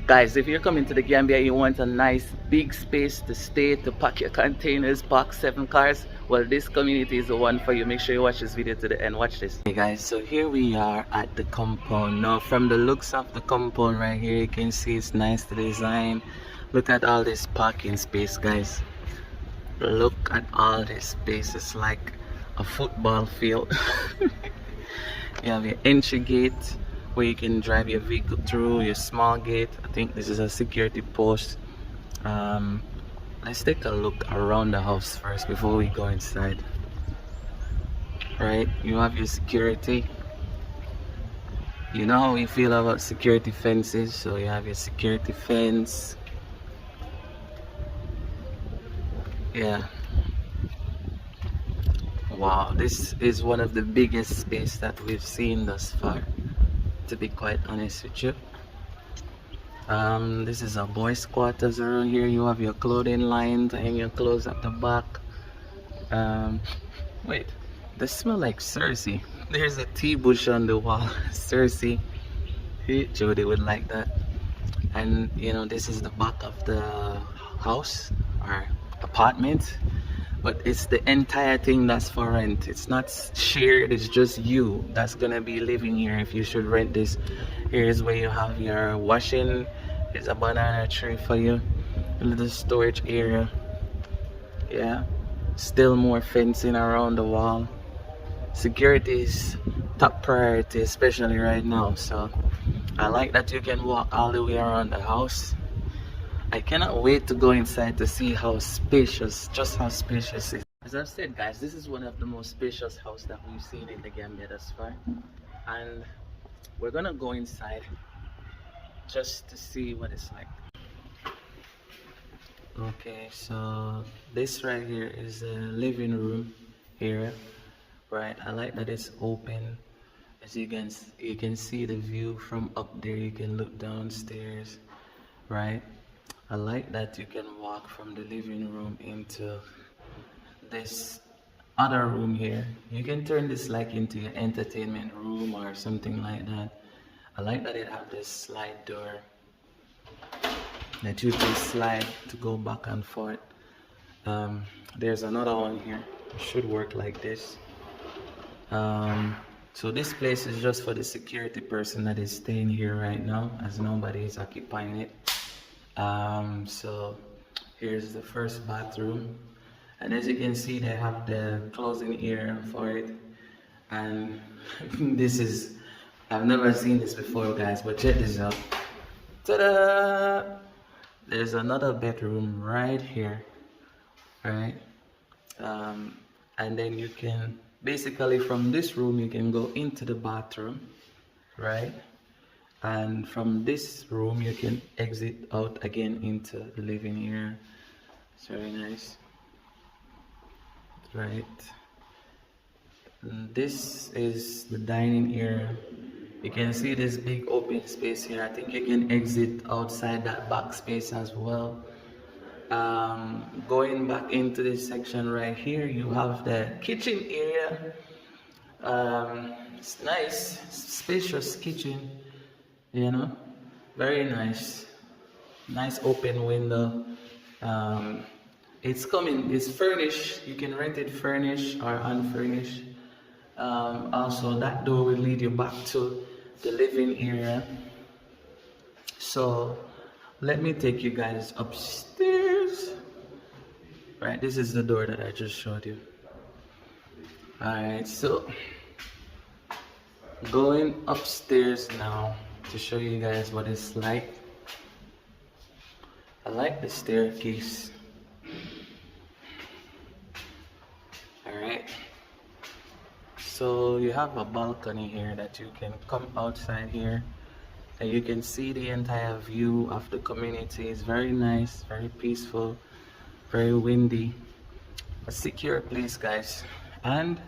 Guys, if you're coming to the Gambia, you want a nice big space to stay, to pack your containers, park 7 cars, well, this community is the one for you. Make sure you watch this video to the end. Watch this. Hey guys, so here we are at the compound. Now from the looks of the compound right here, you can see it's nice to design. Look at all this parking space, guys. Look at all this space. It's like a football field. You have your entry gate where you can drive your vehicle through, your small gate. I think this is a security post. Let's take a look around the house first before we go inside. Right, you have your security. You know how we feel about security fences, so you have your security fence. Yeah. Wow, this is one of the biggest space that we've seen thus far, to be quite honest with you. This is a boys quarters. Around here you have your clothing line to hang your clothes at the back. Wait, they smell like Cersei. There's a tea bush on the wall. Cersei, Jody would like that. And you know, this is the back of the house or apartment, but it's the entire thing that's for rent. It's not shared, it's just you that's gonna be living here if you should rent this. Here's where you have your washing. There's a banana tree for you, a little storage area. Yeah, still more fencing around the wall. Security is top priority, especially right now. So I like that you can walk all the way around the house. I cannot wait to go inside to see how spacious, just how spacious it is. As I've said, guys, this is one of the most spacious houses that we've seen in the Gambia thus far, and we're gonna go inside just to see what it's like. Okay, so this right here is the living room area, right? I like that it's open. As you can see the view from up there. You can look downstairs, right? I like that you can walk from the living room into this other room here. You can turn this like into your entertainment room or something like that. I like that it have this slide door that you can slide to go back and forth. There's another one here. It should work like this. So this place is just for the security person that is staying here right now, as nobody is occupying it. So here's the first bathroom, and as you can see, they have the closing area for it. And this is, I've never seen this before, guys, but check this out. Ta-da! There's another bedroom right here, right? And then you can basically, from this room you can go into the bathroom, right? And from this room you can exit out again into the living area. It's very nice, right? And this is the dining area. You can see this big open space here. I think you can exit outside that back space as well. Going back into this section right here, you have the kitchen area. It's nice, spacious kitchen, you know, very nice. Nice open window. It's furnished. You can rent it furnished or unfurnished. Also, that door will lead you back to the living area. So let me take you guys upstairs. Right, this is the door that I just showed you. Alright, so going upstairs now to show you guys what it's like. I like the staircase. Alright, so you have a balcony here that you can come outside here and you can see the entire view of the community. It's very nice, very peaceful, very windy, a secure place, guys. And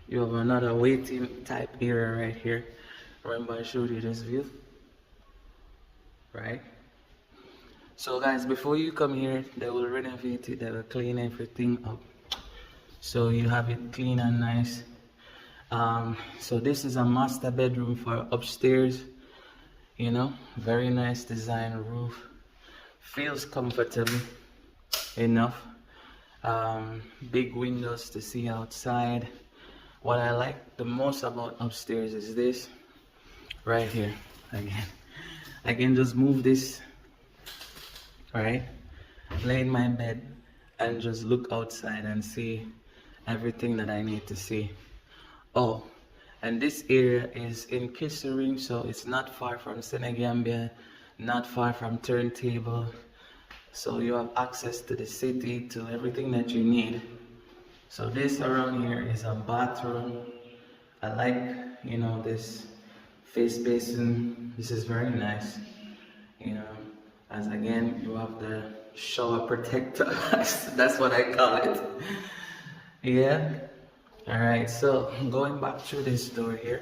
you have another waiting type area right here. Remember I showed you this view, right? So guys, before you come here, they will renovate it, they will clean everything up, so you have it clean and nice. So this is a master bedroom for upstairs. You know, very nice design roof. Feels comfortable enough. Big windows to see outside. What I like the most about upstairs is this right here. Again, I can just move this, right? Lay in my bed and just look outside and see everything that I need to see. Oh, and this area is in Kerrserign, so it's not far from Senegambia, not far from Turntable. So you have access to the city, to everything that you need. So this around here is a bathroom. I like, you know, this face basin. This is very nice. You know, as again, you have the shower protector. That's what I call it. Yeah. All right. So going back through this door here,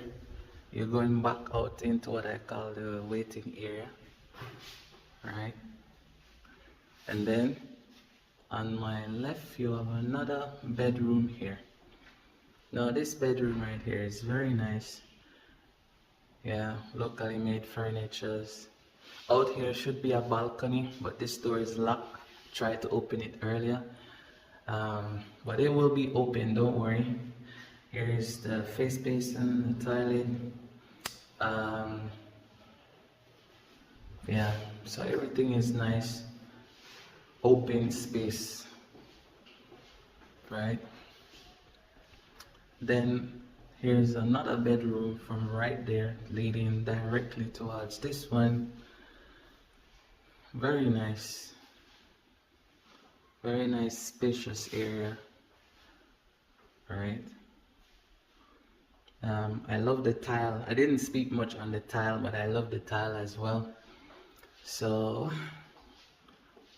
you're going back out into what I call the waiting area. All right. And then on my left, you have another bedroom here. Now this bedroom right here is very nice. Yeah, locally made furnitures. Out here should be a balcony, but this door is locked. Tried to open it earlier. But it will be open, don't worry. Here is the face basin, the toilet. Yeah, so everything is nice. Open space, right? Then here's another bedroom from right there leading directly towards this one. Very nice spacious area, right? I love the tile. I didn't speak much on the tile, but I love the tile as well. So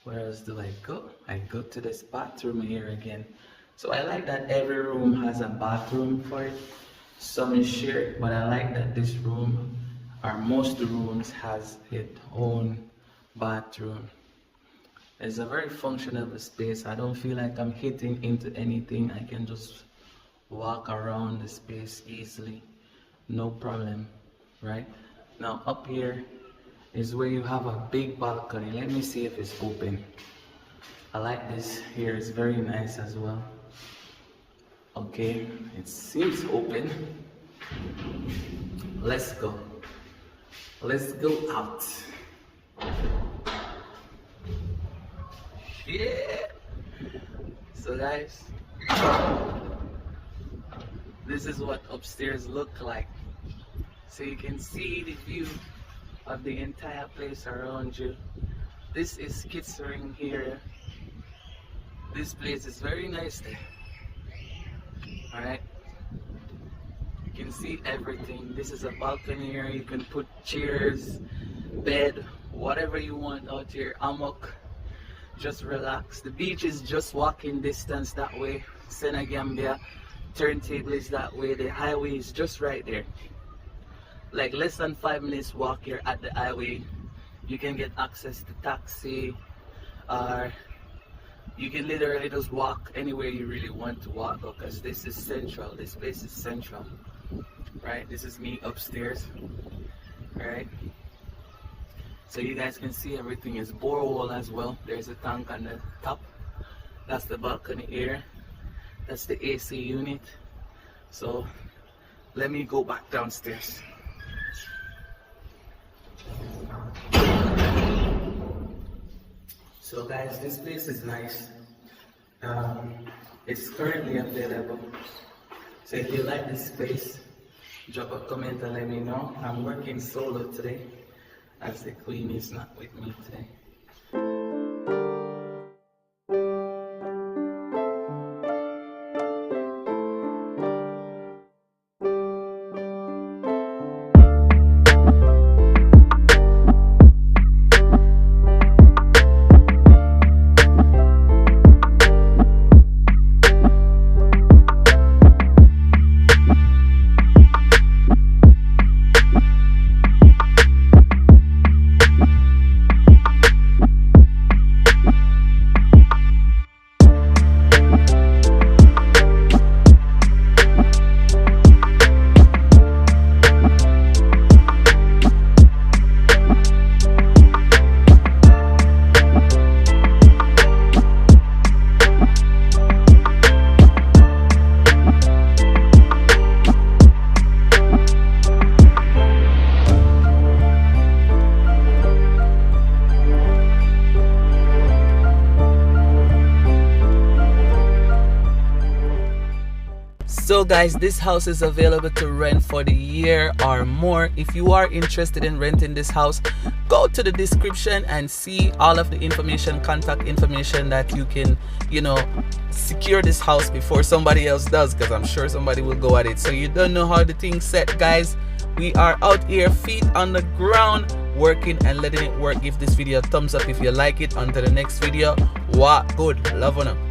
where else do I go? I go to this bathroom here again. So I like that every room has a bathroom for it. Some is shared, but I like that this room, or most rooms, has its own bathroom. It's a very functional space. I don't feel like I'm hitting into anything. I can just walk around the space easily, no problem, right? Now up here is where you have a big balcony. Let me see if it's open. I like this here. It's very nice as well. Okay, it seems open. Let's go. Let's go out. Yeah. So guys, this is what upstairs look like. So you can see the view of the entire place around you. This is Kerrserign here. This place is very nice there. Alright, you can see everything. This is a balcony here. You can put chairs, bed, whatever you want out here. Hammock. Just relax. The beach is just walking distance that way. Senegambia, Turntable is that way. The highway is just right there. Like less than 5 minutes walk here at the highway. You can get access to taxi, or you can literally just walk anywhere you really want to walk, because this is central. This place is central, right? This is me upstairs, right? So you guys can see everything is borehole as well. There's a tank on the top. That's the balcony area. That's the AC unit. So let me go back downstairs. So guys, this place is nice. It's currently available. So if you like this space, drop a comment and let me know. I'm working solo today, as the queen is not with me today. So guys, this house is available to rent for the year or more. If you are interested in renting this house, go to the description and see all of the information, contact information, that you can, you know, secure this house before somebody else does, because I'm sure somebody will go at it. So you don't know how the thing's set, guys. We are out here, feet on the ground, working and letting it work. Give this video a thumbs up if you like it. Until the next video, what good, love on them.